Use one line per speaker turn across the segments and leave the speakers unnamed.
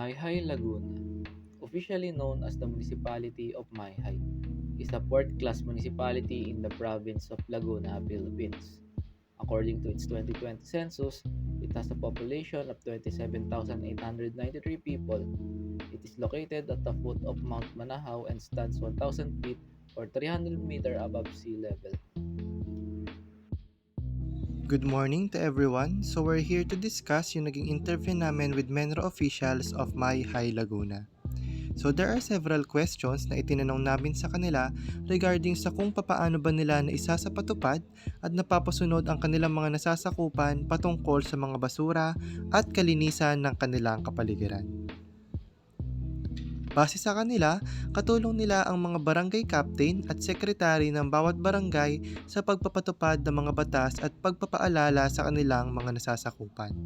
Mayhay, Laguna, officially known as the Municipality of Mayhay, is a fourth-class municipality in the province of Laguna, Philippines. According to its 2020 census, it has a population of 27,893 people. It is located at the foot of Mount Manahaw and stands 1,000 feet or 300 meter above sea level.
Good morning to everyone. So we're here to discuss yung naging interview namin with Menro officials of My High Laguna. So there are several questions na itinanong namin sa kanila regarding sa kung papaano ba nila na isa sa patupad at napapasunod ang kanilang mga nasasakupan patungkol sa mga basura at kalinisan ng kanilang kapaligiran. Base sa kanila, katulong nila ang mga barangay captain at sekretary ng bawat barangay sa pagpapatupad ng mga batas at pagpapaalala sa kanilang mga nasasakupan.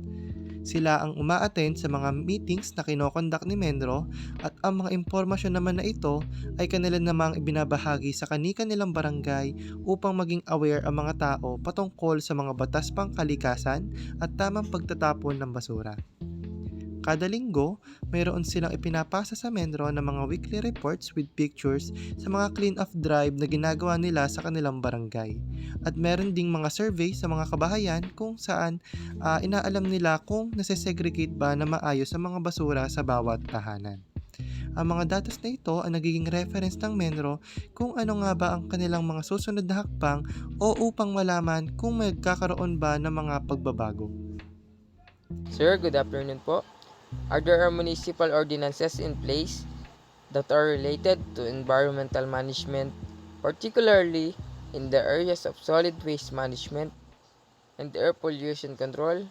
Sila ang umaattend sa mga meetings na kinokondak ni Menro at ang mga impormasyon naman na ito ay kanila namang ibinabahagi sa kani-kanilang barangay upang maging aware ang mga tao patungkol sa mga batas pangkalikasan at tamang pagtatapon ng basura. Kada linggo, mayroon silang ipinapasa sa Menro ng mga weekly reports with pictures sa mga clean-up drive na ginagawa nila sa kanilang barangay. At meron ding mga survey sa mga kabahayan kung saan inaalam nila kung nasesegregate ba na maayos ang mga basura sa bawat tahanan. Ang mga datos na ito ang nagiging reference ng Menro kung ano nga ba ang kanilang mga susunod na hakbang o upang malaman kung magkakaroon ba ng mga pagbabago.
Sir, good afternoon po. Are there municipal ordinances in place that are related to environmental management, particularly in the areas of solid waste management and air pollution control?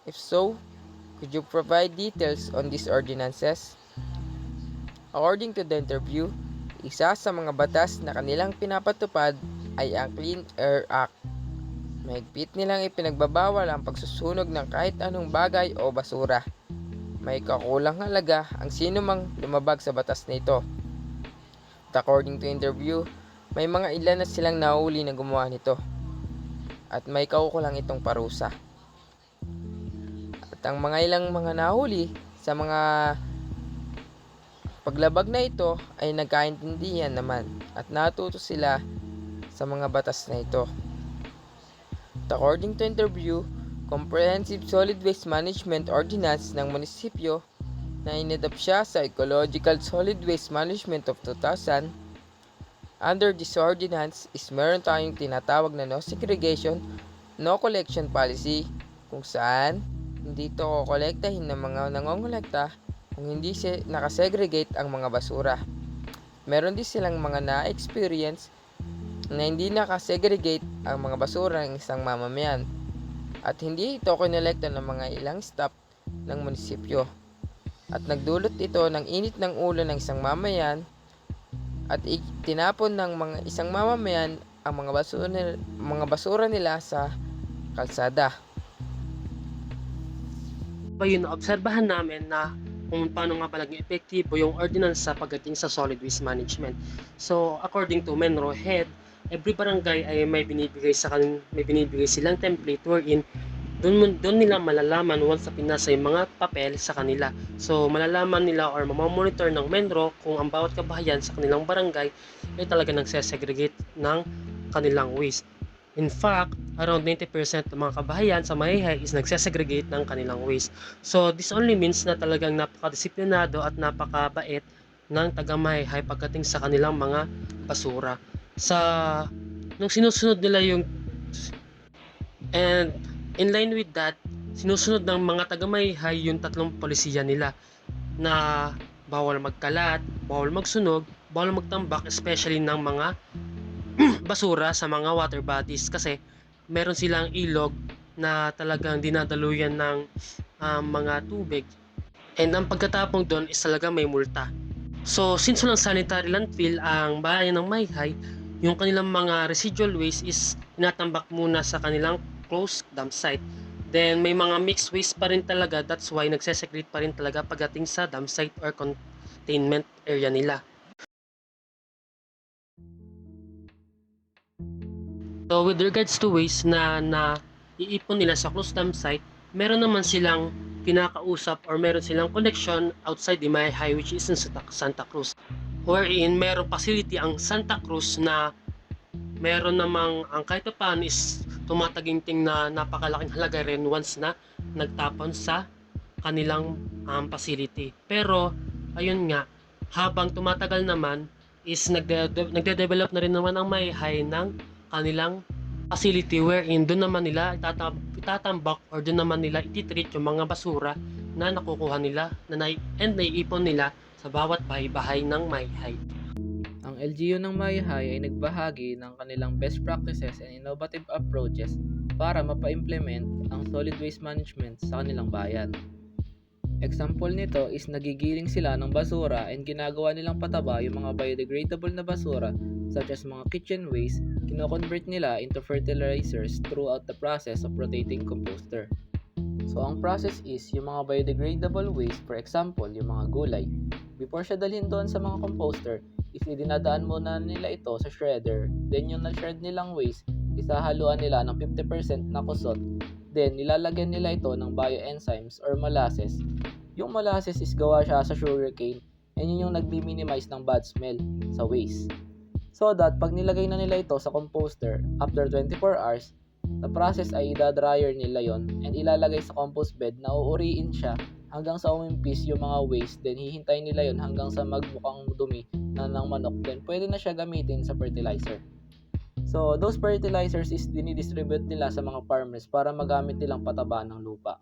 If so, could you provide details on these ordinances? According to the interview, isa sa mga batas na kanilang pinapatupad ay ang Clean Air Act. Mahigpit nilang ipinagbabawal ang pagsusunog ng kahit anong bagay o basura. May kakulang halaga ang sino mang lumabag sa batas na ito. At according to interview, may mga ilan na silang nahuli na gumawa nito. At may kaukulang itong parusa. At ang mga ilang mga nahuli sa mga paglabag na ito ay nagkaintindihan naman at natuto sila sa mga batas na ito. At according to interview, Comprehensive Solid Waste Management Ordinance ng munisipyo na inadapt siya sa Ecological Solid Waste Management of 2000. Under this ordinance is meron tayong tinatawag na no segregation, no collection policy kung saan hindi ito kokolektahin ng mga nangongolekta kung hindi nakasegregate ang mga basura. Meron din silang mga na-experience na hindi nakasegregate ang mga basura ng isang mamamayan at hindi ito kinolekta ng mga ilang staff ng munisipyo. At nagdulot ito ng init ng ulo ng isang mamamayan at tinapon ng mga isang mamamayan ang mga basura nila sa kalsada.
Yun, naobserbahan namin na kung paano nga ba naging epektibo yung ordinance sa pagdating sa solid waste management. So, according to Menro Head, every barangay ay may binibigay silang template wherein doon nila malalaman once na pinasa yung mga papel sa kanila. So, malalaman nila or mamamonitor ng Menro kung ang bawat kabahayan sa kanilang barangay ay talaga nagsesegregate ng kanilang waste. In fact, around 90% ng mga kabahayan sa Mayhay is nagsesegregate ng kanilang waste. So, this only means na talagang napakadisiplinado at napakabait ng taga Mayhay pagdating sa kanilang mga basura. Nung sinusunod nila and in line with that, sinusunod ng mga taga Mayhay yung tatlong polisiya nila na bawal magkalat, bawal magsunog, bawal magtambak, especially ng mga basura sa mga water bodies kasi meron silang ilog na talagang dinadaluyan ng mga tubig, and ang pagkatapong doon is talaga may multa. So since walang sanitary landfill ang bayan ng Mayhay, yung kanilang mga residual waste is tinatambak muna sa kanilang closed dump site. Then may mga mixed waste pa rin talaga, that's why nagsesecrete pa rin talaga pagdating sa dump site or containment area nila. So with regards to waste na iipon nila sa closed dump site, meron naman silang kinakausap or meron silang connection outside the Mayhay, which is in Santa Cruz. Wherein meron facility ang Santa Cruz na meron namang ang kahit paano is tumataginting na napakalaking halaga rin once na nagtapon sa kanilang facility. Pero ayun nga, habang tumatagal naman is nagde-develop na rin naman ang Mayhay ng kanilang facility, wherein doon naman nila itatambak or doon naman nila ititreat yung mga basura na nakukuha nila and naiipon nila sa bawat bahay-bahay ng Mayhay.
Ang LGU ng Mayhay ay nagbahagi ng kanilang best practices and innovative approaches para mapa-implement ang solid waste management sa kanilang bayan. Example nito is nagigiling sila ng basura and ginagawa nilang pataba yung mga biodegradable na basura such as mga kitchen waste, kino-convert nila into fertilizers throughout the process of rotating composter. So ang process is yung mga biodegradable waste, for example, yung mga gulay, before siya dalhin doon sa mga composter, is idinadaan muna nila ito sa shredder, then yung na-shred nilang waste, isahaluan nila ng 50% na kusot, then nilalagyan nila ito ng bioenzymes or molasses. Yung molasses is gawa siya sa sugarcane and yun yung nagbi-minimize ng bad smell sa waste. So that pag nilagay na nila ito sa composter, after 24 hours, the process ay idadryer nila yon and ilalagay sa compost bed na uuriin siya hanggang sa umimpis yung mga waste, then hihintayin nila yon hanggang sa magmukhang dumi na ng manok, then pwede na siya gamitin sa fertilizer. So those fertilizers is dinidistribute nila sa mga farmers para magamit nilang pataba ng lupa.